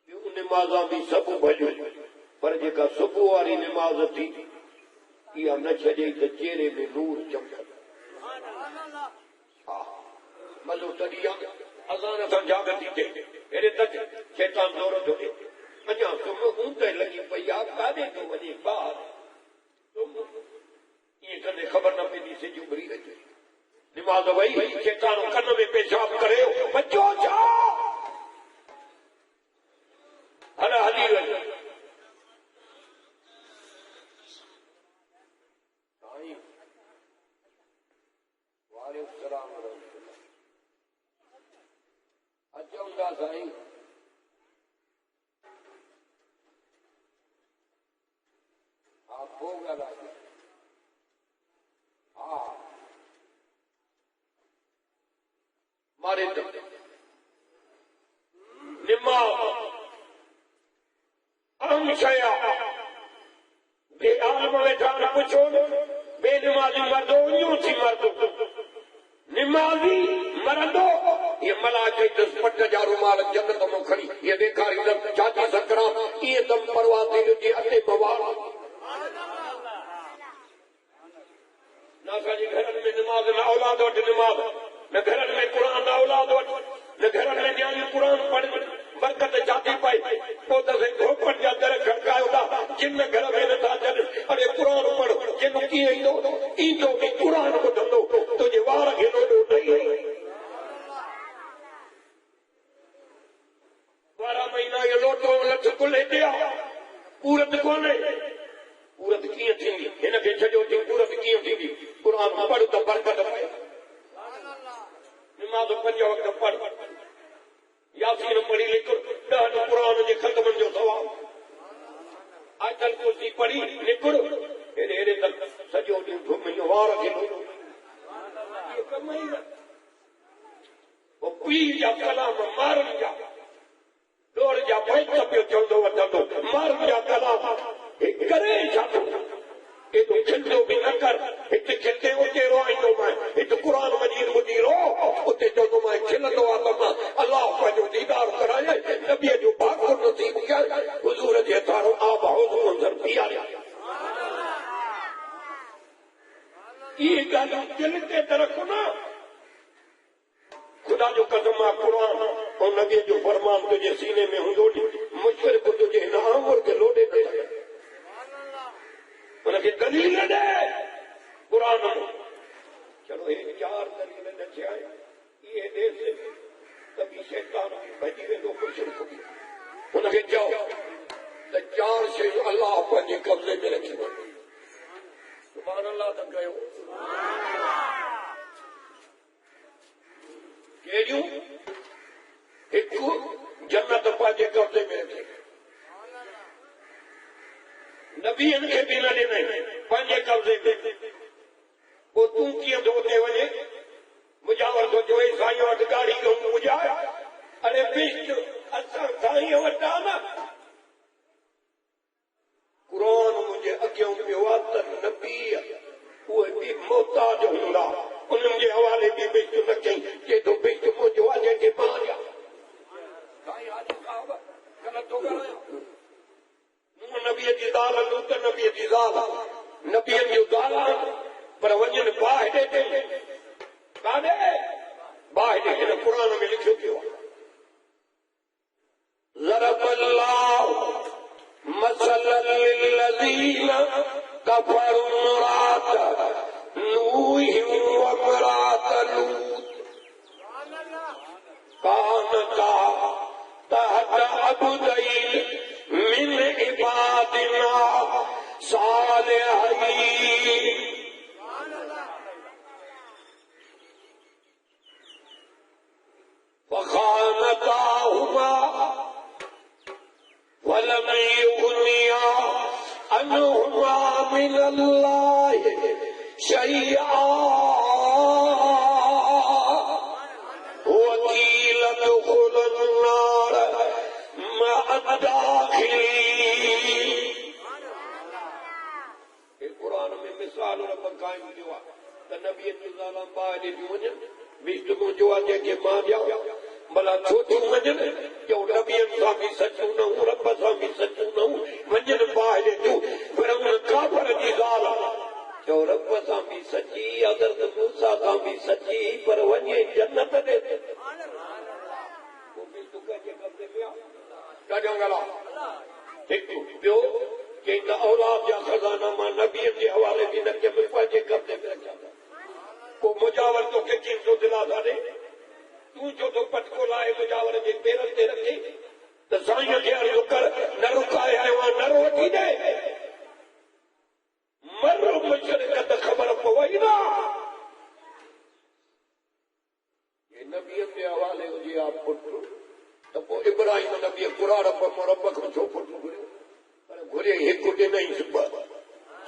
Speaker 1: ॿियूं निमाज़ां बि सभु भॼियूं पर जेका सुबुह वारी निमाज़ थी इहा न छॾे त चेहरे में नूर चमकंदो हा मज़ो तॾहिं आहे अज़ान सां जागती थिए हेॾे तक शैतान ज़ोर थो ॾिए अञा सुम्ह ऊंद लॻी पई आहे काॾे थो वञे ॿाहिरि इएं कॾहिं ख़बर न पवंदी सिज उभरी अचे निमाज़ वई शैतान कन में पेशाब करे बचो छा हल हली वञ अचूं था साईं हा पोइ ॻाल्हाए हा मारे निमाज़ अहम शइ आहे बे आलम वेठा न पुछो बेनिमाज़ी मरदो ईअं थी मरदो निमाज़ी मरंदो ये मलाके 10 पट जा रुमाल जन्नत में खड़ी ये बेकारी दम जाती सकरात ये दम परवाती जी अते बवाल ना साजी घर में नमाज ना औलाद वट नमाज न घर में कुरान ना औलाद वट न घर में न्याणी कुरान पढ़ बरकत जाती पाई तो दसे घोपट जा दर खड़कायो था जिन घर में नथा जन अरे कुरान पढ़ जिन की ईंदो भी कुरान ॿुधंदो तुझे वार खे लोॾो नहीं 12 महीना ये लोटो लठ कुले दिया पूरत कोने पूरत कीअं थींदी हिन खे छॾियो थी पूरत कीअं थींदी कुरान पढ़ त बरकत पए निमाज़ 5 वक़्त पढ़ यासीन पढ़ी लिख 10 कुरान जे ख़तमनि जो सवाब आयतल कुर्सी पढ़ी निकुर हेॾे हेॾे तक सॼो ॾींहुं घुमी वार खे लोॾो इहो कम ई न पोइ पीर जा कलाम मारनि जा दौड़ जा बैत पियो चवंदो वठंदो मारनि जा कलाम करे छा एॾो खिलंदो बि न कर हिते खिलंदे उते रोईंदो मां हिते क़ुर मजीद ॿुधी रो उते चवंदो मां खिलंदो आहे त मां अलाह पंहिंजो दीदार कराए नबीअ जो भाकुर नसीब कयां हुज़ूर जे हथारो आब हौज़ मंज़र बीहारिया इहे ॻाल्हियूं दिलि ते त रखो न खुदा जो कसम आहे क़ुर और नबी जो फरमान तुझे सीने में हूंदो मुशरिक तुझे हिन आंगुर के लोॾे ते उनखे दलील ॾे क़ुरान में। चलो ये 4 दलील ॾिठिया इहे ॾेसि त बि शैतान बि भॼी वेंदो मुशरिक बि। उनखे चओ त 4 शयूं अलाह पंहिंजे कब्ज़े में रखी वठे। सुभान अल्लाह त कयो। कहिड़ियूं? हिकु जन्नत पंहिंजे कब्ज़े में रखे, नबियनि खे बि न ॾिनई पंहिंजे कब्ज़े में। पोइ तूं कीअं थो उते वञे? मुजावर थो चवे साईं वटि गाड़ी कयूं मुजाए, अरे बिश्त असां साईं वटि आहे न। क़ुरान मुंहिंजे अॻियां पियो आहे त नबी उहे बि मोहताज हूंदा, उन्हनि जे हवाले बि बिश्त न कई। जे तो बिश्त मुंहिंजो आहे जंहिंखे मां ॾियां। नबीअ जी ज़ाल लूत नबीअ जी ज़ाल नबीअनि जूं ज़ालां पर वञनि बाहि ते काॾे बाहि ते। हिन क़ुरान में लिखियो पियो आहे ज़रबल्लाहु मसलन लिल्लज़ीन कफ़रू इम्राअत नूह व इम्राअत लूत कानता तहत अबदैन मिन इबादिना सालिहीन फखानताहुमा वलम युगनिया अन्हुमा मिनल्लाहि शैआ वकील दुखुलन नार क़ुरान में मिसाल रब काइम कयो आहे त नबीअ जूं ज़ालां ॿाहिरि ॾिठियूं वञनि बिश्त मुंहिंजो आहे जंहिंखे मां ॾियां। भला छो थियूं वञनि? जो नबीअनि सां बि सचूं न हूं, रब सां बि सचूं न हूं, वञनि ॿाहिरि ॾिठियूं। पर उन काफ़र जी ज़ाल जो रब सां बि सची, हज़रत मूसा सां बि सची, पर वञे जन्नत ॾे। ॿियो चई त औलाद जा खज़ाना मां नबीअनि जे हवाले बि न कयमि, पंहिंजे कब्ज़े में रखिया। पोइ मुजावर तोखे कीअं थो दिलासा ॾे? तूं छो थो पटको लाए मुजावर जे पेरनि ते रखी त साईं खे अर्ज़ु कर न रुकाए आयो आहे, न रोटी ॾे। मर मुशरिक त ख़बर पवई न। नबीअनि जे हवाले हुजे हा पुटु त पोइ इब्राहिम नबीअ घुरा रब खां छो पुटु घुरियो? पर घुरे हिकु ॾिनई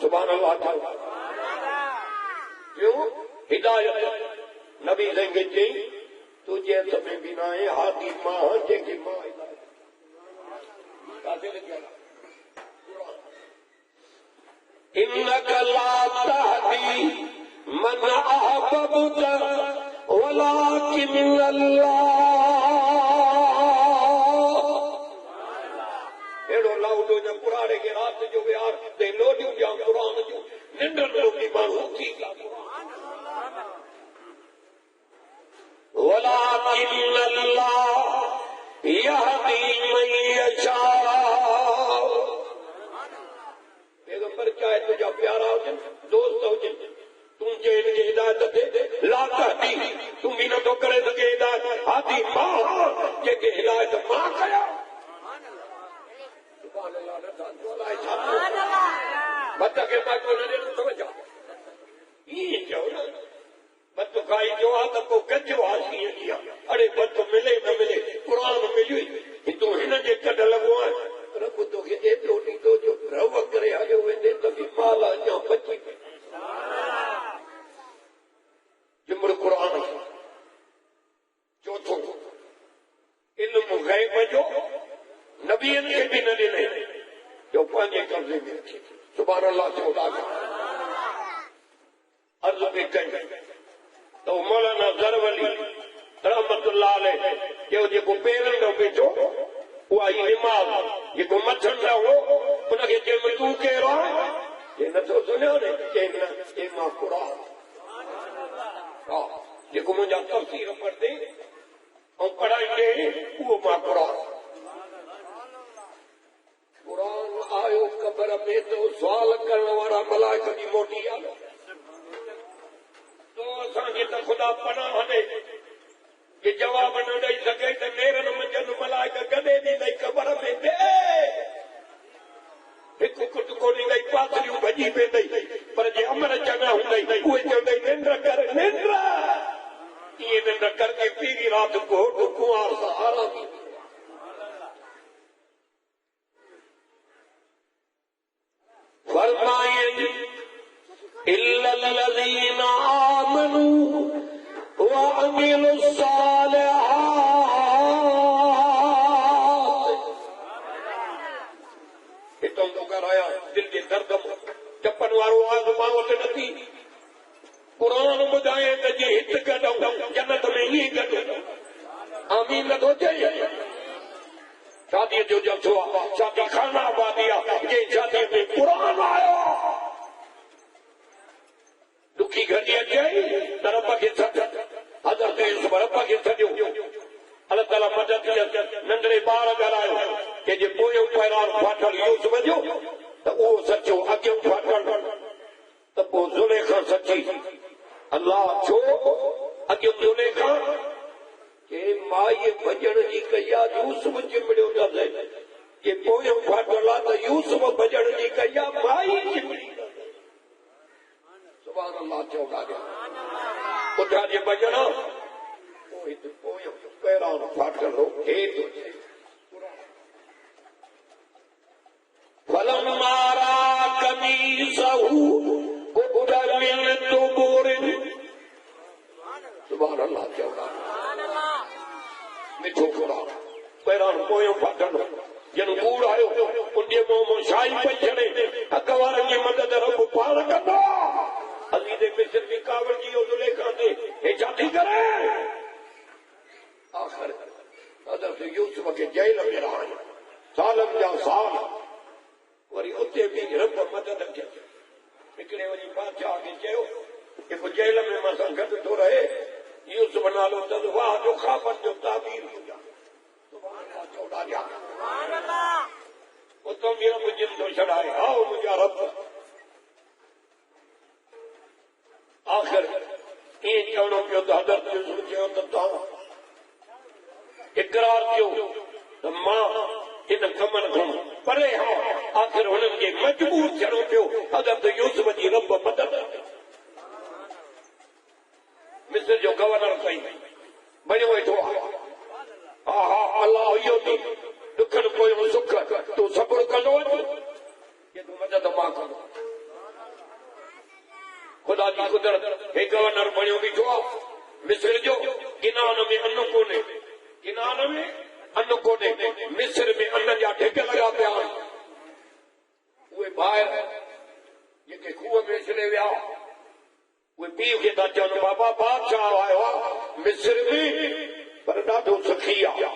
Speaker 1: सुभान अल्लाह। क्यों? हिदायत नबी जंहिंखे चई तुंहिंजे हथ में बि न आहे, हादी मां जंहिंखे मां हिदायत काथे लिखियल आहे? इन्नक ला तहदी मन अहबब्त वलाकिन अल्लाह। अहिड़ो लाउडो जो पुराणे खे राति जो विहार ते लोॾियूं ॾियां क़ुरान जूं, निंड लोॾी माण्हू थी विया। वलाकिन अल्लाह यहदी मन यशा। पैगंबर चाहे तुझा प्यारा हुजनि, दोस्त हुजनि, तूं जंहिं खे हिदायत दे ला तहदी, तूं बि नथो करे सघे हिदायत। हादी मां जंहिंखे हिदायत मां कया। बत खे मां को न ॾिनो थो वञा ईअं चओ न। बत खाई जो आहे त पोइ कजो आहे कीअं जी आहे। अड़े बत मिले न मिले क़ुरान मिली तूं हिन जे कढ लॻो आहे। रब तोखे एतिरो ॾींदो जो रव करे हलियो वेंदे त बि माल अञा बची पई। जिमर क़ुरान। चोथों इल्म ग़ैब जो नबीअनि खे बि न ॾिनई जो पंहिंजे कब्ज़े में रखे। सुभान अल्लाह चौदा अर्ज़ में कई तो मौलाना ज़रवली रहमतुल्लाह अलैह जो जेको पेरनि में बीठो उहा ई निमाज़, जेको मथनि में हो उनखे चइबो तूं केरु आहे? ये नथो सुञाणे? चई न ये मां क़ुरान। हा जेको मुंहिंजा तफ़सीर पढ़ंदे ऐं पढ़ाईंदे उहो मां क़ुरान आयो क़बर में तो सुवाल करण वारा मलाइक जी मोटी आयो तो असांखे त ख़ुदा पनाह ॾे कि जवाब न ॾेई सघे त नेरनि मंझंदि मलाइक गॾे ॾींदई क़बर में दे हिकु कुटको ॾींदई पासरियूं भॼी वेंदई पर जे अमर चङा हूंदई उहे चवंदई निंड कर निंड इहे निंड करके पीरी राति घोट कुंवार सां आराम फरमाइनि इल्लल्लज़ीना आमनू व अमीलुस्सालिहात हितों तो कराया दिल जे दर्द चपन वारो आवाज़ मां वटि नथी क़ुरान ॿुधाए त जे हित गॾूं जन्नत में ईअं गॾु आमीन नथो चए शादीअ जो जलसो आहे शादी खाना आबादी आहे जे शादी में क़ुरान आयो दुखी घड़ी अचे त रब खे सॾ हज़रत यूसुफ रब खे सॾियो अलाह ताला मदद नंढड़े ॿार ॻाल्हायो कि जे पोयों पैरान फाटल यूसुफ जो त उहो सचो अॻियों फाटल त पोइ ज़ुलेखा सची अल्लाह छो अॻियों ज़ुलेखा के माईअ भॼण जी कई आहे यूसुफ चिमड़ियो अथसि जे पोयों फाटल आहे त यूसुफ भॼण जी कई आहे माई चिमड़ी सुभान अल्लाह चओ ॾाढा पुठियां जे भॼण पोयों पहिरां फाटल हो हेठि फलम्मा रअा कमीसहु क़ुद्द मिन दुबुर सुभान अल्लाह चओ मिठो क़ुरान पहिरां पोयों फाटल जन कूड़ आयो उनजे मुंहं मां शाही पई छॾे हक़ वारनि जी मदद रब पाण कंदो अज़ीज़ मिस्र जी कावड़ जी ज़ुलेखा ते हे छा थी करे आख़िर हज़रत यूसुफ खे जेल में रहायो सालनि जा साल वरी उते बि रब मदद कई हिकिड़े वञी बादशाह खे चयो कि पोइ जेल में मां सां गॾु थो रहे यूसुफ नालो अथसि वाह जो ख़ाबन जो ताबीर हुजां उतो बि रब जिंदो छॾाए हा मुंहिंजा रब आख़िर ईअं चवणो पियो त हज़रत यूसुफ चयो त तव्हां इक़रार कयो त मां इन कमनि खां परे हा आख़िर हुननि खे मजबूर थियणो पियो हज़रत यूसुफ जी रब मदद मिस्र जो गवर्नर कई बणियो वेठो आहे हा हा अलाह इहो थी ॾुखनि पोयों सुख तूं सबुर कंदो वञ तूं मदद मां कंदो ख़ुदा जी कुदरत हे गवर्नर बणियो बीठो आहे मिस्र जो किनान में अन्न कोन्हे किनान में अन्न कोन्हे मिस्र में अन्न जा ढिग लॻा पिया आहिनि उहे ॿाहिरि जेके खूह में छॾे विया उहे पीउ खे था चवनि बाबा बादशाह आयो आहे मिस्र में पर ॾाढो सखी आहे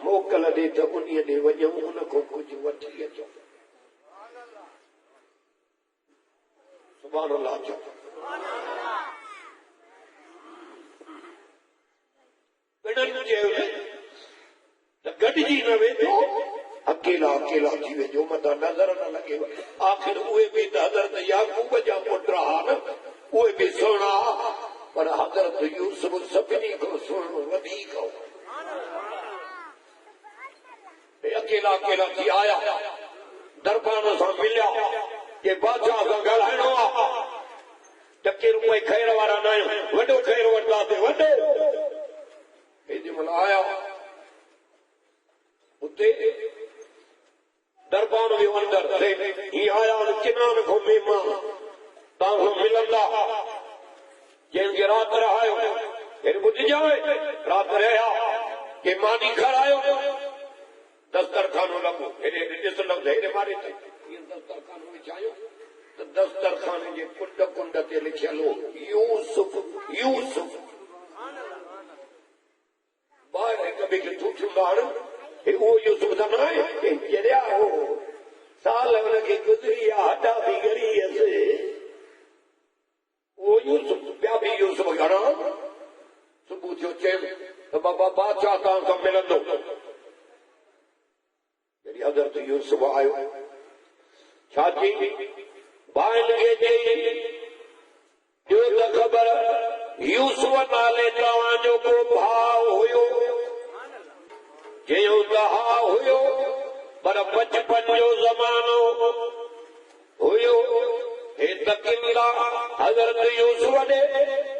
Speaker 1: मोकल ॾे त उन्हीअ ॾे वञूं उन खां कुझु वठी अचो सुभाणे अल्लाह चओ पिणनि चयो त गॾिजी न वेंदो अकेला अकेला थी वेंदो मथां नज़र न लॻे आख़िर उहे बि त हज़रत याकूब जा पुट हा न उहे बि सुहिणा पर हज़रत यूसुफ सभिनी खां सुहिणो वधीक हो अकेला अकेला थी आया दरबार सां मिलिया कि बादशाह सां ॻाल्हाइणो आहे टके रुपए ख़ैर वारा न आहियूं वॾो ख़ैर वठंदासीं वॾो जेमहिल आया उते दरबार वियो अंदरि ही आया किनान खां महिमान तव्हां सां मिलंदा जंहिंखे राति रहायो फिर ॿुधिजांइ राति रहिया कि मानी खारायो दस्तरखानो लॻो हेॾे ॾिस लफ़्ज़ हेॾे मारे ते दस्तरखानो विछायो त दस्तरखाने जे कुंड कुंड ते लिखियल हो यूसुफ यूसुफ ॿाहिरि हिक ॿिए खे थूथियूं आणनि उहो यूसुफ त न आहे जॾहिं हो साल हुनखे गुज़री आहे हॾा बि ॻरी हुयसि उहो यूसुफ ॿिया बि यूसुफ घणा सुबुह जो चयो तो बाबा बादशाह तव्हांखां मिलंदो। जॾहिं हज़रत यूसुफ आयो छा चई भाइनि खे चई ॿियो त ख़बर यूसुफ नाले तव्हांजो को भाउ हुयो चयो त हा हुयो पर बचपन जो ज़मानो हुयो। हे तकिंदा हज़रत यूसुफ ॾे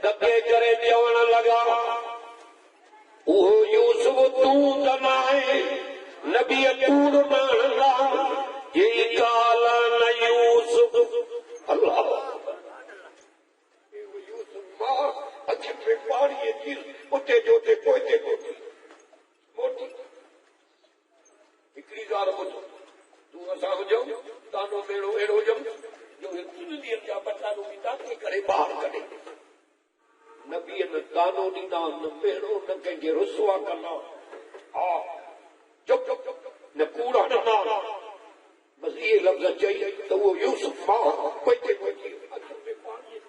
Speaker 1: धके करे चवण लॻा उहो यूसुफ तूं त न आहे नबी तूं न हलंदा ये काला न यूसुफ अल्लाह यूसुफ मां अख में पाणी अची उते जो उते पोइते मोटी हिकिड़ी ॻाल्हि ॿुध तूं असां हुजऊं तानो बेड़ो अहिड़ो हुजऊं जो हिकु ॾींहं जा बटालू बि ताके करे ॿाहिरि कढे न ॿियनि तानो ॾींदा न बेड़ो न कंहिंखे रुसवा कंदा हा चुप चुप चुप न कूड़ा ॾींदा बसि इहे लफ़्ज़ चई त उहो यूसुफ मां पोइते पोइते अख में पाणी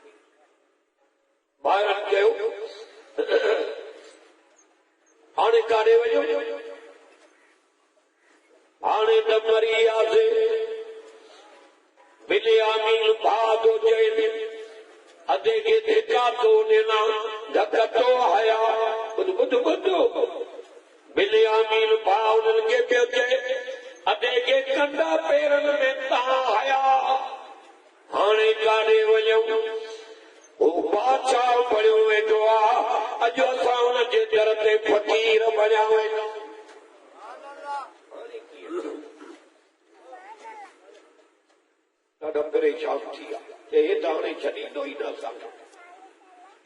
Speaker 1: ॿाहिरि चयो हाणे काॾे वञो हाणे त मरी वियासीं बिलियामीन भाउ थो चए अधे खे धिका थो ॾिना धक थो हया ॿुध ॿुध ॿुध बिलियामीन भाउ उन्हनि खे पियो चए अधे खे कंदा पेरनि में तव्हां हया हाणे काॾे वञूं हू बादशाह पढ़ियो वेठो आहे अॼु असां हुनजे दर ते फ़क़ीर बणिया वेठा ॾाढा परेशान थी विया हे त हाणे छॾींदो ई न असांखे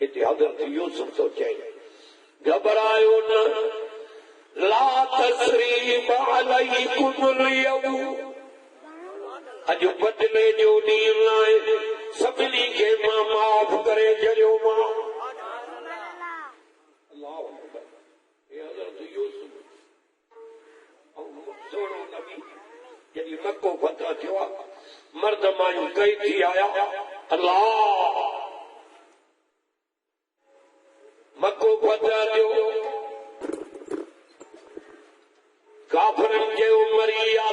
Speaker 1: हिते हज़रत यूसुफ थो चए घबरायो न ला तस्रीब अलैकुम अल-यौम अॼु बदिले जो ॾींहुं आहे सभिनी खे मां माफ़ करे छॾियो मां अल्लाह अकबर हे हज़रत यूसुफ ऐं सोणो नबी जॾहिं मको फतह थियो आहे मर्द मायूं कई थी आया अल्लाह मको फतह थियो काफ़िरनि खे मरी विया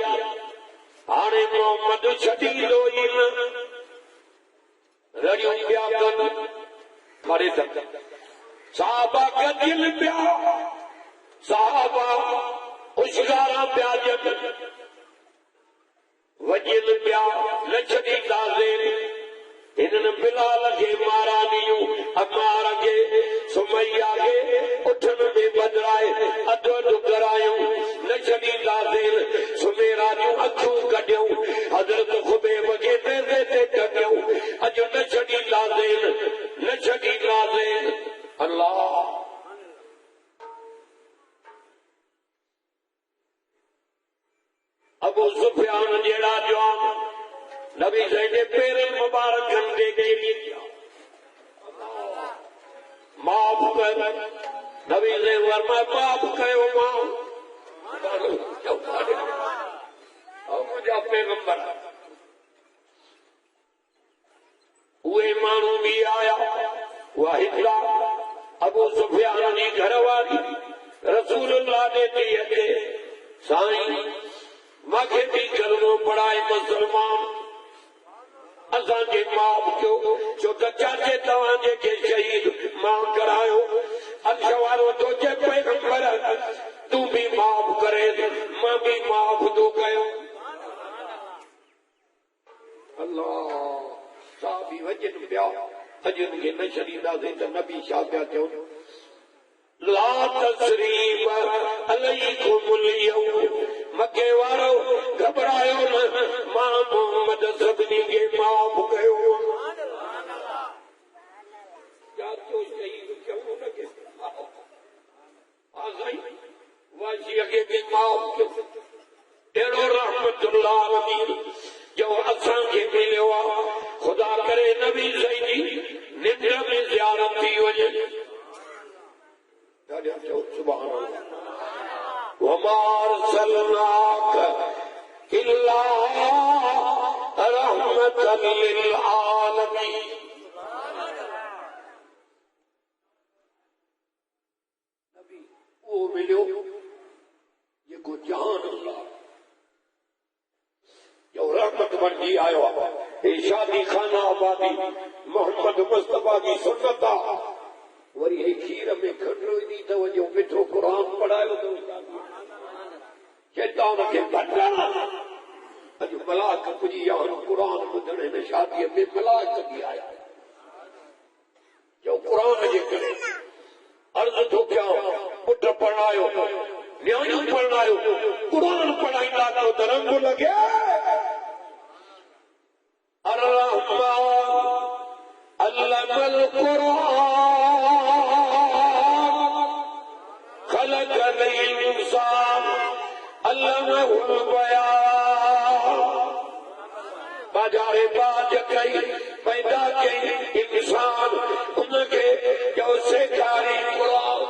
Speaker 1: हाणे मोहम्मद छॾींदो ई न रड़ियूं पिया कनि खड़े तक साहबा गदिल पिया साहबा उछगारा पिया ॼनि वजिल पिया न छॾींदासीं हिननि बिलाल खे मारा ॾियूं अमार खे सुमैया खे उठनि में बदिराए अधु अधु करायूं न छॾींदासीं सुमेरा जूं अखियूं कढियूं हज़रत ख़ुबैब खे नेज़े ते टकियूं अॼु न छॾींदासीं न छॾींदासीं अल्लाह अबू सुफियान जहिड़ा जवान नबी साईं जे पेरनि मुबारकनि ते किरी माफ़ कर नबी साईं फरमाए माफ़ कयो मां मुंहिंजा पैगंबर उहे माण्हू बि आया उहा हिकड़ा अबू सुफियान जी घरवारी रसूलुल्लाह ॾे थी अचे साईं मूंखे बि कलमो पढ़ाए मुस्लमान असांखे माफ़ कयो छो त चाचे तव्हां जेके शहीद मां करायो अक्ष वारो तो चए पैगंबर तूं बि माफ़ करे मां बि माफ़ थो कयो अल्लाह साहबी वजन पिया अॼु खे न छॾींदासीं त नबी छा पिया चवनि ला तस्रीब अलैकुम अल-यौम मके वारो घबरायो न मां मोहम्मद सभिनी खे माफ़ कयो वाशीअ खे बि माफ़ कयो अहिड़ो रहमतुल्लाह अलमीन जो असांखे मिलियो आहे ख़ुदा करे नबी साईं जी निंड में ज़ियारत थी वञे सुभान अल्लाह वमा अरसलनाक इल्ला रहमतन लिल आलमीन नबी मिलियो जेको जहान अल्लाह जो रहमत बणजी आयो आहे। शादी खाना आबादी मोहम्मद मुस्तफा जी सुन्नत आहे। वरी हे खीर में खंड विझी त वञो मिठो क़ुर पढ़ायो तो शैतान खे भटकाइण। अॼु मलाक पुॼी विया आहिनि क़ुर ॿुधण। हिन शादीअ में मलाक बि आया जो क़ुर जे करे अर्ज़ थो कयां पुट पढ़ायो न्याणियूं पढ़ायो क़ुर पढ़ाईंदा त रंग लॻे। अल्लमल क़ुरान खलक़ल इंसान अल्लमहुल बयान। बाजारे बाज कई पैदा कई इंसान उनखे जो सेखारी क़ुरान।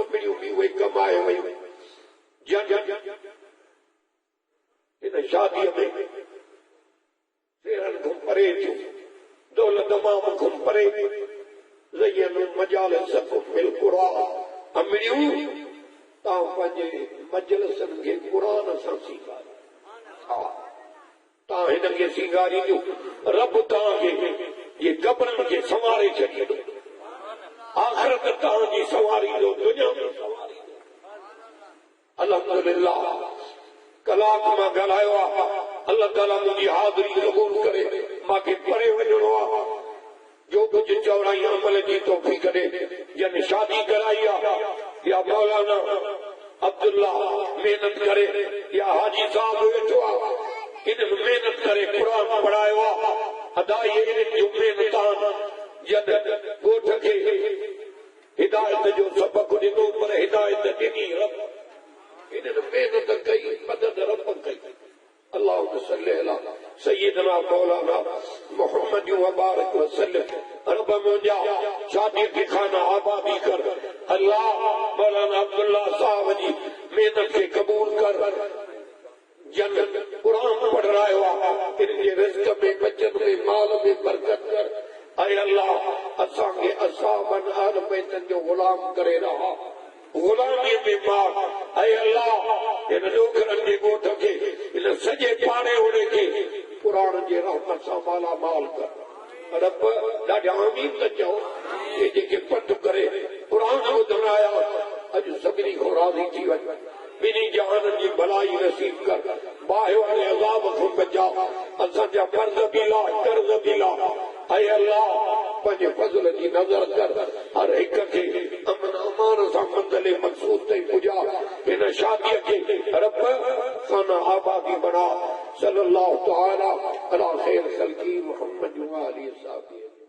Speaker 1: उमिरियूं बि उहे कमाए वयूं। इन शादीअ में सेरनि खां परे थियूं दौलत माम खां परे ज़यन मजालिसकुम बिल क़ुरान। अमिरियूं तव्हां पंहिंजे मजलिसनि खे क़ुर सां सीखारियो। हा तव्हां हिन खे सीखारींदियूं रब तव्हांखे ये क़ब्रनि खे संवारे छॾींदो। आख़िरत तव्हांजी संवारींदो दुनिया में संवारींदो। अल्हम्दुलिल्लाह कलाक मां ॻाल्हायो आहे। अल्लाह ताला मुंहिंजी हाज़िरी क़बूल करे। मूंखे परे वञिणो आहे। जो कुझु चौड़ाई अमल जी तौफ़ीक़ ॾे। जन शादी कराई आहे या मौलाना अब्दुल्ला महिनत करे या हाजी साहब वेठो आहे इन महिनत करे क़ुर पढ़ायो आहे। अदाई इन जूं महिनतां जन ॻोठ खे हिदायत जो सबक़ ॾिनो पर हिदायत ॾिनी रब। इन्हनि महिनत कई मदद रब कई। अल्लाहुम्मा सल्ली अला सय्यिदना मौलाना मुहम्मद व बारिक वसल्लम। रब मुंहिंजा शादी के खाना आबादी कर। अल्लाह मौलाना अब्दुल्ला साहब जी महिनत खे क़बूल कर। जन क़ुर पढ़ रहियो आहे इनजे रिज़्क़ में बचत में माल में बरकत कर। ऐं अल्लाह असांखे असाबन अहल बैतन जो ग़ुलाम करे रहा। गुलामीअ में मार। ऐं अल्लाह इन ॾोकरनि जे ॻोठ खे इन सॼे पाड़े ओड़े खे क़ुर जे रहमत सां माला माल कर। रब ॾाढा आमीन त चओ। हे जेके पंधु करे क़ुर ॿुधण आया अॼु सभिनी खां राज़ी थी वञ। ॿिन्ही जहाननि जी भलाई नसीब कर। बाहि वारे अज़ाब खां बचा। असांजा कर्ज़ बि ला कर्ज़ बि ला। ऐं अल्लाह पंहिंजे फज़ल जी नज़र कर। हर हिक खे अमन अमान सां मंज़िल मक़सूद ताईं पुॼा। हिन शादीअ खे रब खाना आबादी बना। सल्लल्लाहु तआला अला खैर ख़ल्क़ी मुहम्मद व आलिहि वसहबिहि।